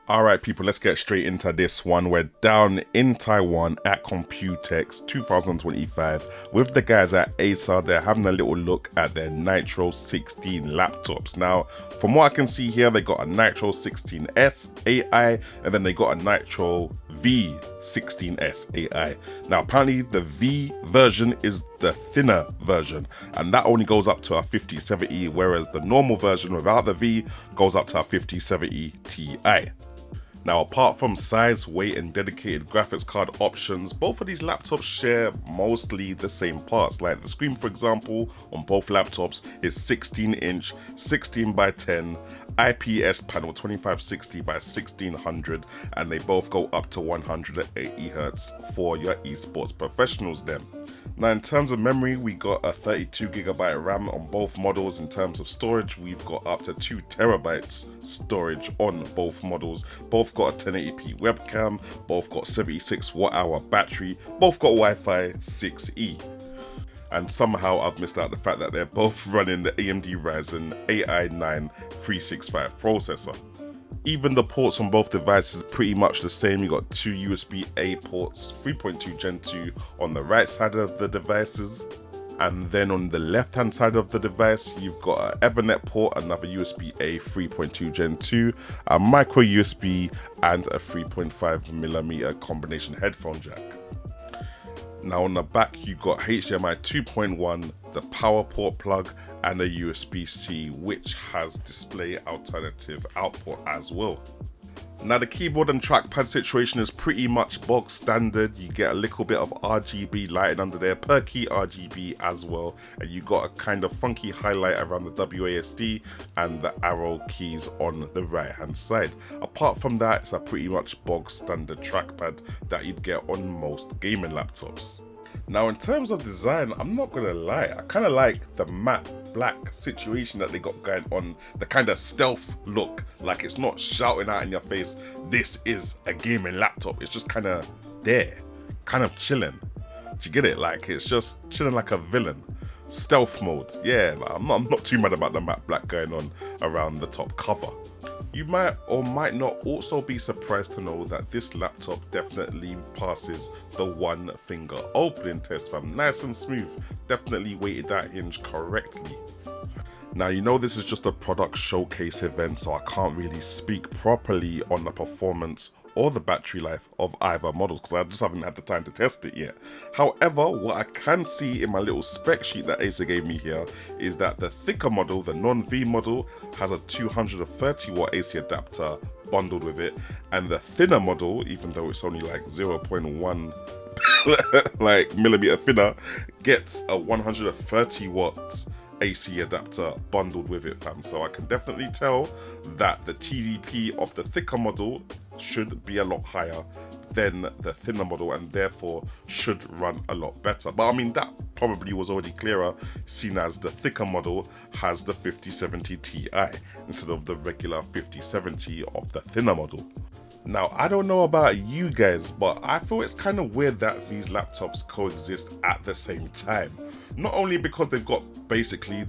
Alright people, let's get straight into this one. We're down in Taiwan at Computex 2025 with the guys at Acer. They're having a little look at their Nitro 16 laptops. Now, from what I can see here, they got a Nitro 16S AI and then they got a Nitro V 16S AI. Now, apparently the V version is the thinner version and that only goes up to a 5070, whereas the normal version without the V goes up to a 5070 Ti. Now, apart from size, weight and dedicated graphics card options, both of these laptops share mostly the same parts. Like the screen, for example, on both laptops is 16-inch, 16 by 10, IPS panel 2560 by 1600, and they both go up to 180 Hz for your esports professionals then. Now, in terms of memory, we got a 32GB RAM on both models. In terms of storage, we've got up to 2TB storage on both models. Both got a 1080p webcam, both got 76 watt-hour battery, both got Wi-Fi 6E. And somehow I've missed out the fact that they're both running the AMD Ryzen AI9 365 processor. Even the ports on both devices are pretty much the same. You got two USB-A ports, 3.2 Gen 2 on the right side of the devices. And then on the left hand side of the device, you've got an Ethernet port, another USB-A 3.2 Gen 2, a micro USB, and a 3.5mm combination headphone jack. Now on the back, you got HDMI 2.1, the power port plug, and a USB-C, which has display alternative output as well. Now the keyboard and trackpad situation is pretty much bog standard. You get a little bit of RGB lighting under there, per key RGB as well, and you got a kind of funky highlight around the WASD and the arrow keys on the right hand side. Apart from that, it's a pretty much bog standard trackpad that you'd get on most gaming laptops. Now in terms of design, I'm not gonna lie, I kind of like the matte black situation that they got going on, the kind of stealth look, like it's not shouting out in your face, this is a gaming laptop. It's just kind of there, kind of chilling. Do you get it? Like it's just chilling like a villain. Stealth mode, yeah, like, I'm not too mad about the matte black going on around the top cover. You might or might not also be surprised to know that this laptop definitely passes the one finger opening test, fam. Nice and smooth, definitely weighted that hinge correctly. Now, you know this is just a product showcase event, so I can't really speak properly on the performance or the battery life of either models because I just haven't had the time to test it yet. However, what I can see in my little spec sheet that Acer gave me here is that the thicker model, the non-V model, has a 230 watt AC adapter bundled with it, and the thinner model, even though it's only like 0.1 like millimeter thinner, gets a 130 watt AC adapter bundled with it, fam. So I can definitely tell that the TDP of the thicker model should be a lot higher than the thinner model and therefore should run a lot better. But I mean, that probably was already clearer, seeing as the thicker model has the 5070 Ti instead of the regular 5070 of the thinner model. Now, I don't know about you guys, but I feel it's kind of weird that these laptops coexist at the same time. Not only because they've got basically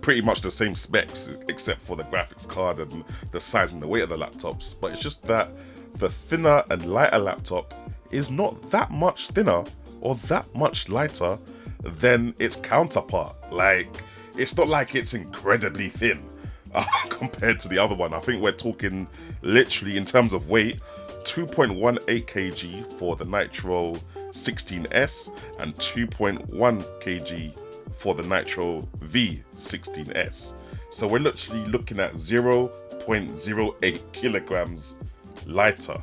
pretty much the same specs, except for the graphics card and the size and the weight of the laptops, but it's just that the thinner and lighter laptop is not that much thinner or that much lighter than its counterpart. Like, it's not like it's incredibly thin compared to the other one. I think we're talking literally in terms of weight, 2.18 kg for the Nitro 16S and 2.1 kg for the Nitro V 16S. So we're literally looking at 0.08 kilograms lighter.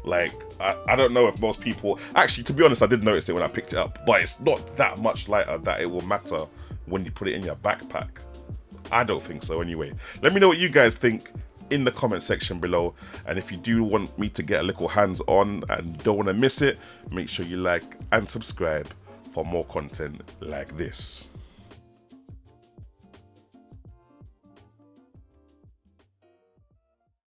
Like, I don't know if most people, actually to be honest I did notice it when I picked it up, but it's not that much lighter that it will matter when you put it in your backpack. I don't think so anyway. Let me know what you guys think in the comment section below, and if you do want me to get a little hands on and don't want to miss it, make sure you like and subscribe for more content like this.